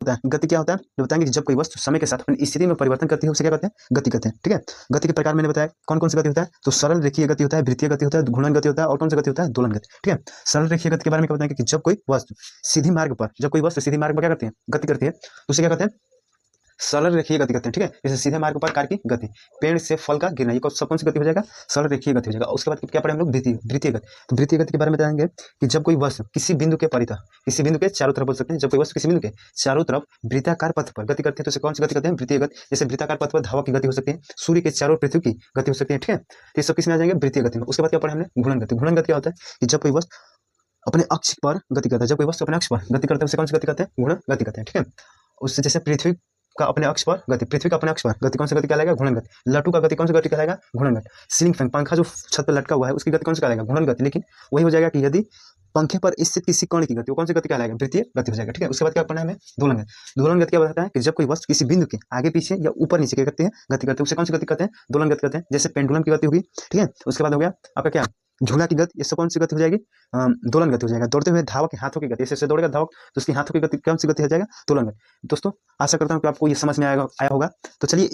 होता है गति क्या होता है, जो बताएंगे कि जब कोई वस्तु समय के साथ अपनी स्थिति में परिवर्तन करती है उसे क्या कहते हैं, गति कहते हैं। ठीक है, गति के प्रकार मैंने बताया कौन कौन सी गति होता है, तो सरल रेखीय गति होता है, वृत्तीय गति होता है, घूर्णन गति होता है, और कौन सा गति होता है, दोलन गति। ठीक है, सरल रेखीय गति के बारे में क्या बताएंगे कि जब कोई वस्तु सीधी मार्ग पर, जब कोई वस्तु सीधी मार्ग पर क्या करती है, गति करती है, तो उसे क्या कहते हैं, सरल रेखीय गति कहते हैं। ठीक है, जैसे सीधे मार्ग पर कार की गति, पेड़ से फल का गिरना, ये सब कौन सी गति हो जाएगा, सरल रेखीय गति हो जाएगा। उसके बाद क्या पढ़े हम लोग, वृत्तीय गति। तो वृत्तीय गति के बारे में बताएंगे कि जब कोई वस्तु किसी बिंदु के परितः, किसी बिंदु के चारों तरफ बोल सकते हैं, जब कोई वस्तु किसी बिंदु के चारों तरफ वृत्ताकार पथ पर गति करती है तो उसे कौन सी गति कहते हैं, वृत्तीय गति। जैसे वृत्ताकार पथ पर धावा की गति हो सकती है, सूर्य के चारों पृथ्वी की गति हो सकती है। ठीक है, तो ये सब किस में आ जाएंगे, वृत्तीय गति में। उसके बाद क्या पढ़े हमने, घूर्णन गति। घूर्णन गति क्या होता है कि जब कोई वस्तु अपने अक्ष पर गति करता है, जब कोई वस्तु अपने अक्ष पर गति करता है उसे कौन सी गति कहते हैं, घूर्णन गति कहते हैं। ठीक है, उससे जैसे पृथ्वी का अपने अक्ष पर गति, पृथ्वी का अपने अक्ष पर गति कौन सी गति कहलाएगा, घूर्णन गति। लट्टू का गति कौन सी गति कहलाएगा, घूर्णन गति। सीलिंग फैन, पंखा जो छत पर लटका हुआ है उसकी गति कौन सी कहलाएगा, घूर्णन गति। लेकिन वही हो जाएगा कि यदि पंखे पर स्थित किसी कण की गति, वो कौन सी गति कहलाएगा, वृत्तीय गति हो जाएगा। ठीक है, उसके बाद क्या पढ़ना है हमें, दोलन गति। दोलन गति क्या बताता है कि जब कोई वस्तु किसी बिंदु के आगे पीछे या ऊपर नीचे क्या करती है, गति करते हैं, उसे कौन सी गति कहते हैं, दोलन गति कहते हैं। जैसे पेंडुलम की गति होगी। ठीक है, उसके बाद हो गया आपका क्या, झूला की गति, ये सब कौन सी गति हो जाएगी, दोलन गति हो जाएगा। दौड़ते हुए धावक के हाथों की गति, जैसे दौड़ेगा धावक तो उसकी हाथों की गति कौन सी गति हो जाएगा, दोलन गति। दोस्तों आशा करता हूँ कि आपको ये समझ में आया होगा। तो चलिए